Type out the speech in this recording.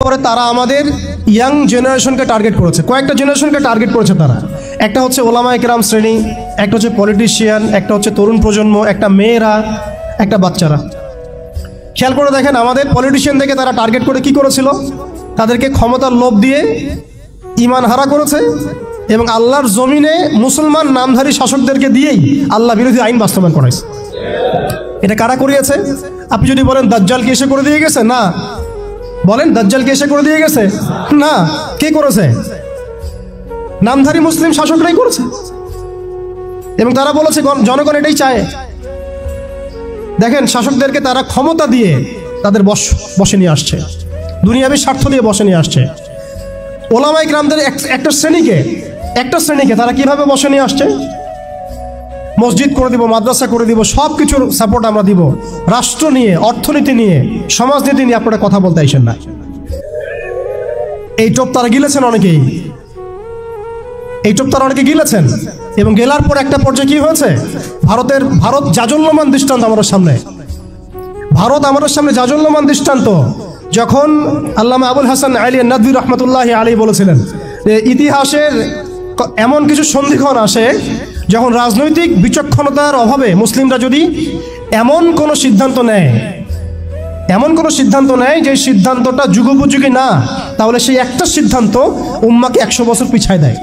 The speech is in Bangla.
পরে তারা আমাদের ইয়াং জেনারেশনকে টার্গেট করেছে, কয়েকটা জেনারেশনকে টার্গেট করেছে তারা। একটা হচ্ছে ওলামায়ে কেরাম শ্রেণী, একটা হচ্ছে পলিটিশিয়ান, একটা হচ্ছে তরুণ প্রজন্ম, একটা মেয়েরা, একটা বাচ্চারা। খেয়াল করে দেখেন আমাদের পলিটিশিয়ানদেরকে তারা টার্গেট করে কি করেছিল? তাদেরকে ক্ষমতার লোভ দিয়ে ঈমান হারা করেছে এবং আল্লাহর জমিনে মুসলমান নামধারী শাসকদেরকে দিয়েই আল্লাহ বিরোধী আইন বাস্তবায়ন করাইছে। এটা কারা করিয়েছে? আপনি যদি বলেন দাজ্জাল কি এসে করে দিয়ে গেছে? না। বলেন দাজ্জাল কি এসে করে দিয়ে গেছে? না। কে করেছে? নামধারী মুসলিম শাসকরাই করেছে এবং তারা বলেছে জনগণ এটাই চায়। দেখেন শাসকদেরকে তারা ক্ষমতা দিয়ে তাদের বসে নিয়ে আসছে, দুনিয়াবী স্বার্থ দিয়ে বসে নিয়ে আসছে। ওলামায়ে কেরামদের একটা শ্রেণীকে তারা কিভাবে বসে নিয়ে আসছে? মসজিদ করে দিব, মাদ্রাসা করে দিব, সব কিছুর সাপোর্ট আমরা দিব, রাষ্ট্র নিয়ে, অর্থনীতি নিয়ে, সমাজনীতি নিয়ে আপনারা কথা বলতে আইসেন না। এই টোপ তারা গিলেছেন অনেকেই, এই টোপ তারা অনেকে গিলেছেন এবং গেলার পর একটা পর্যায়ে কি হয়েছে? ভারত জাজল্যমান দৃষ্টান্ত আমাদের সামনে, ভারত আমাদের সামনে জাজল্যমান দৃষ্টান্ত। যখন আল্লামা আবুল হাসান আলী নাদভী রহমতুল্লাহি আলাইহি বলেছিলেন যে ইতিহাসের এমন কিছু সন্ধিক্ষণ আসে যখন রাজনৈতিক বিচক্ষণতার অভাবে মুসলিমরা যদি এমন কোনো সিদ্ধান্ত নেয় যে সিদ্ধান্তটা যুগোপযোগী না, তাহলে সেই একটা সিদ্ধান্ত উম্মাকে 100 বছর পিছায় দেয়।